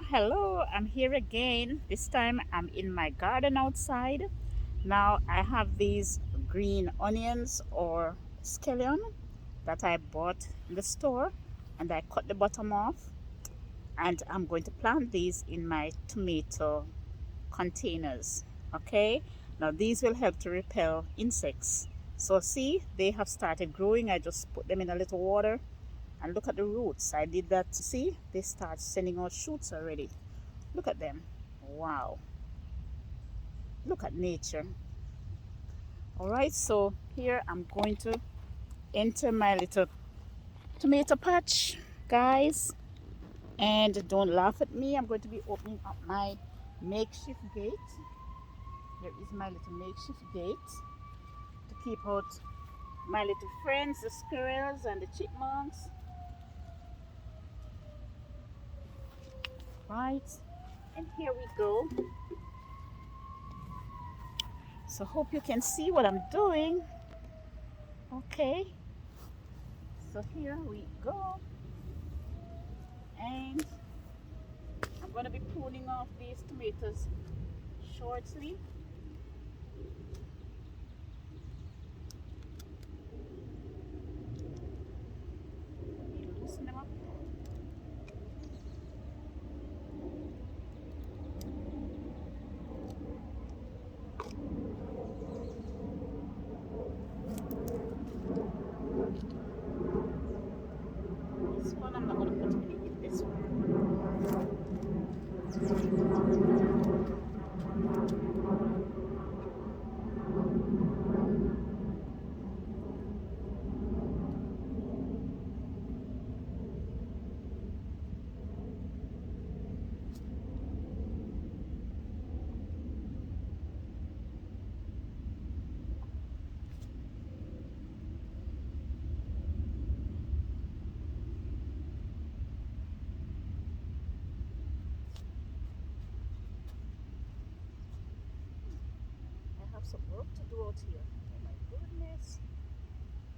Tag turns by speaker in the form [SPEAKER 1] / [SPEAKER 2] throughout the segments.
[SPEAKER 1] Hello, I'm here again. This time I'm in my garden outside. Now I have these green onions or scallion that I bought in the store, and I cut the bottom off, and I'm going to plant these in my tomato containers. Okay, now these will help to repel insects. So see, they have started growing. I just put them in a little water, and look at the roots. I did that. See, they start sending out shoots already. Look at them. Wow. Look at nature. All right, so here I'm going to enter my little tomato patch, guys. And don't laugh at me. I'm going to be opening up my makeshift gate. Here is my little makeshift gate to keep out my little friends, the squirrels and the chipmunks. Right, and here we go. So hope you can see what I'm doing. Okay, so here we go, and I'm going to be pruning off these tomatoes shortly. Loosen them up. This one I'm not going to put in this one. I have some work to do out here. Oh my goodness.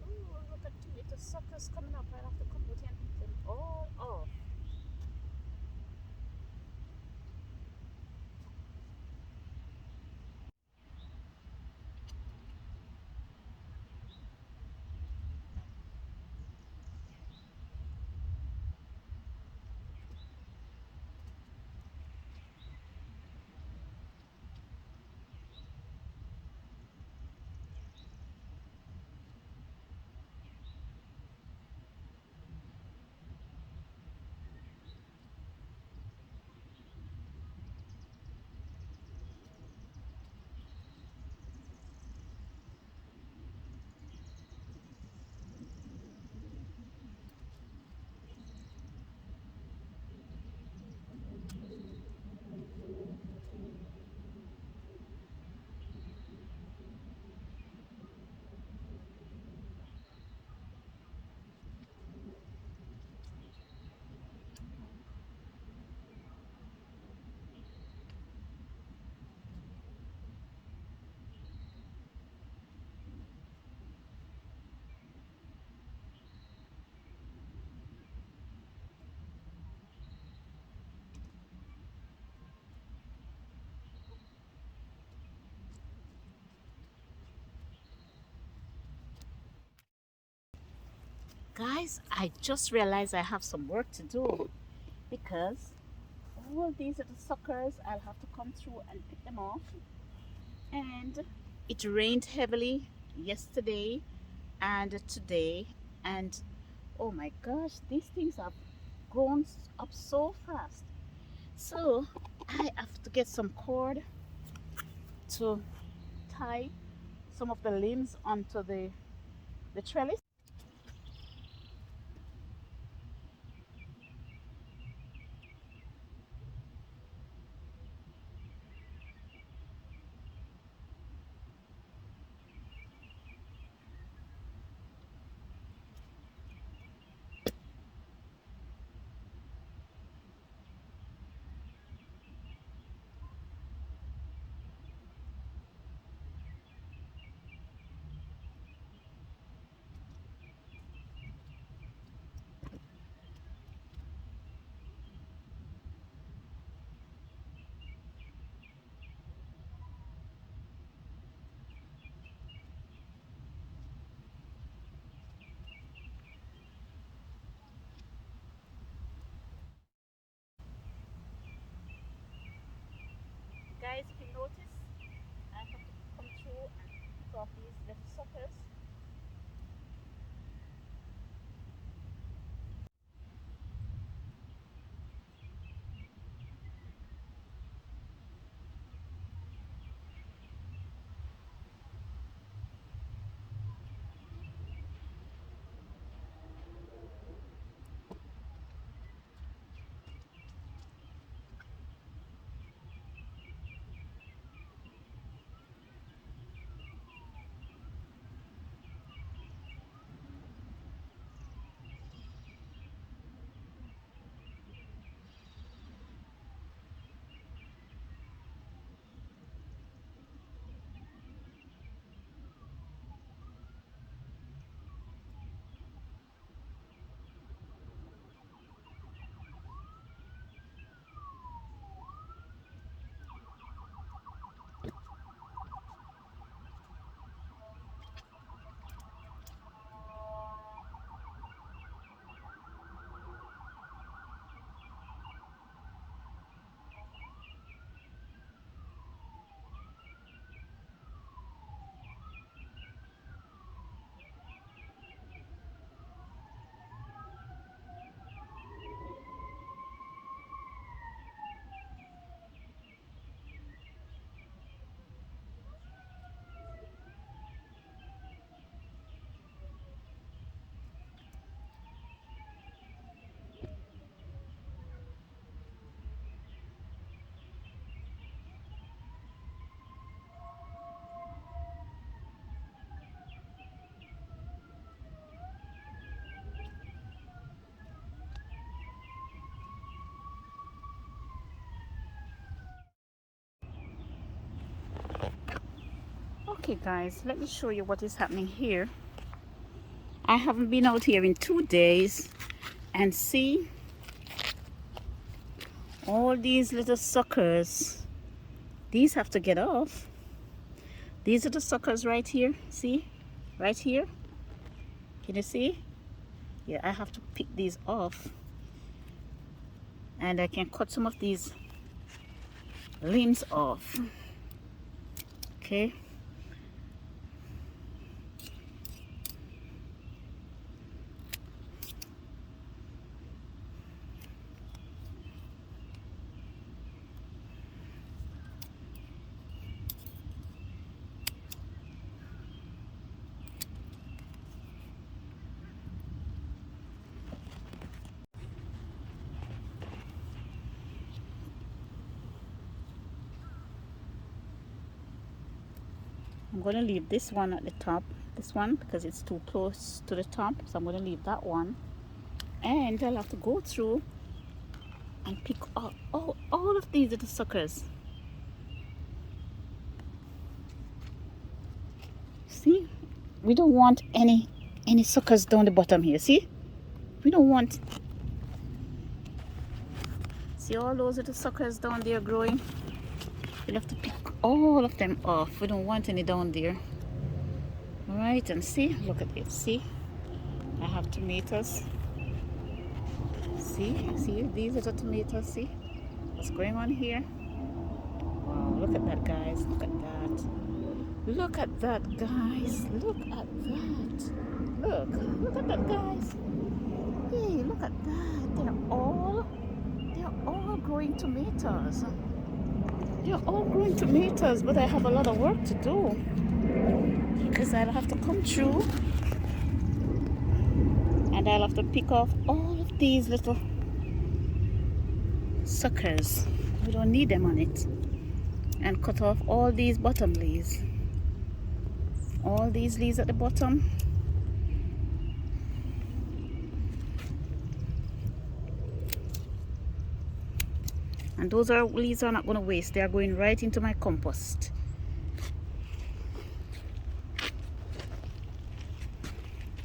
[SPEAKER 1] Oh, look at tomato suckers coming up. I have to come out here and pick them all off. Guys, I just realized I have some work to do because all these little suckers, I'll have to come through and pick them off. And it rained heavily yesterday and today, and oh my gosh, these things have grown up so fast. So I have to get some cord to tie some of the limbs onto the trellis. guys, if you notice, I have to come through and pick off these little suckers. Okay guys, let me show you what is happening here. I haven't been out here in 2 days, and see all these little suckers. These have to get off. These are the suckers right here. See? Right here. Can you see? Yeah, I have to pick these off. And I can cut some of these limbs off. Okay. I'm going to leave this one at the top, this one, because it's too close to the top. So I'm going to leave that one. And I'll have to go through and pick up all of these little suckers. See? We don't want any suckers down the bottom here. See? We don't want... See all those little suckers down there growing? We'll have to pick all of them off. We don't want any down there. Alright, and see, look at it. See, I have tomatoes. See, these are the tomatoes. See what's going on here? Wow, look at that, guys. Look at that. Look at that, guys. Look at that. Look at that, guys. Hey, look at that. They're all growing tomatoes. They're all growing tomatoes, but I have a lot of work to do, because I'll have to come through and I'll have to pick off all of these little suckers. We don't need them on it, and cut off all these bottom leaves, all these leaves at the bottom. And those leaves are not going to waste. They are going right into my compost.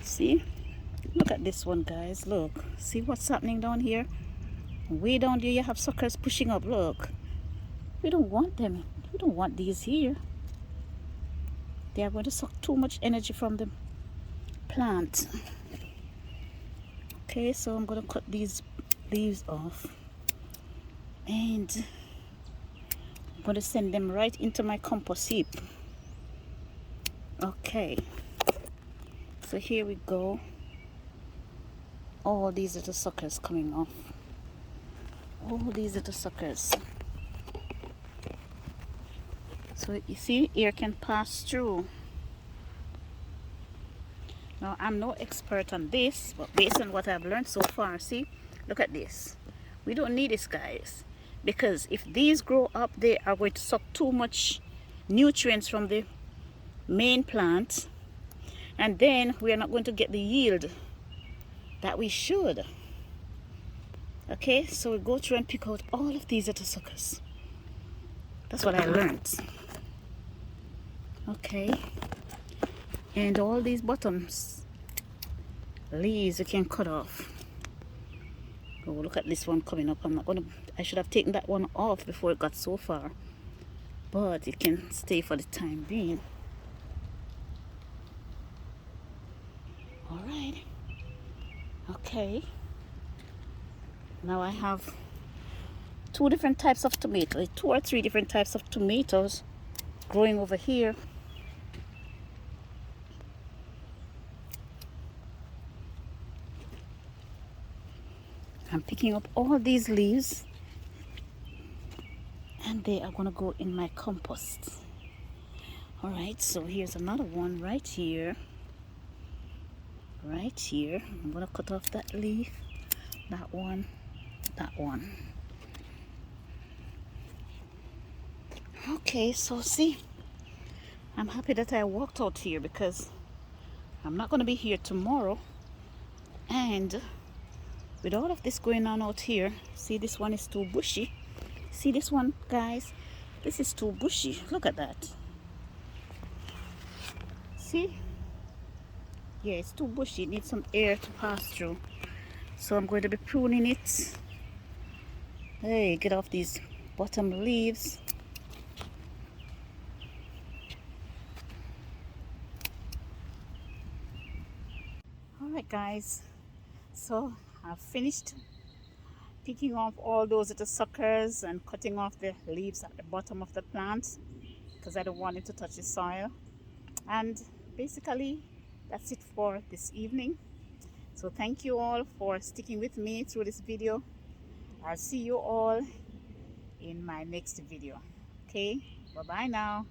[SPEAKER 1] See? Look at this one, guys. Look. See what's happening down here? Way down there you have suckers pushing up. Look. We don't want them. We don't want these here. They are going to suck too much energy from the plant. Okay, so I'm going to cut these leaves off. And I'm going to send them right into my compost heap. Okay, so here we go. All these little suckers coming off. All these little suckers. So you see, air can pass through. Now I'm no expert on this, but based on what I've learned so far, see, look at this. We don't need this, guys, because if these grow up, they are going to suck too much nutrients from the main plant, and then we are not going to get the yield that we should. Okay, so we go through and pick out all of these little suckers. That's what I learned. Okay, and all these bottoms leaves we can cut off. Oh, look at this one coming up. I should have taken that one off before it got so far, but it can stay for the time being. All right. Okay. Now I have two different types of tomatoes, 2 or 3 different types of tomatoes growing over here. I'm picking up all these leaves and they are gonna go in my compost. All right, so here's another one right here. Right here. I'm gonna cut off that leaf, that one, that one. Okay, so see, I'm happy that I walked out here because I'm not gonna be here tomorrow. And with all of this going on out here, see, this one is too bushy. See this one, guys? This is too bushy. Look at that. See? Yeah, it's too bushy. It needs some air to pass through. So I'm going to be pruning it. Hey, get off these bottom leaves. Alright, guys. So I've finished picking off all those little suckers and cutting off the leaves at the bottom of the plant because I don't want it to touch the soil. And basically that's it for this evening. So thank you all for sticking with me through this video. I'll see you all in my next video. Okay, bye bye now.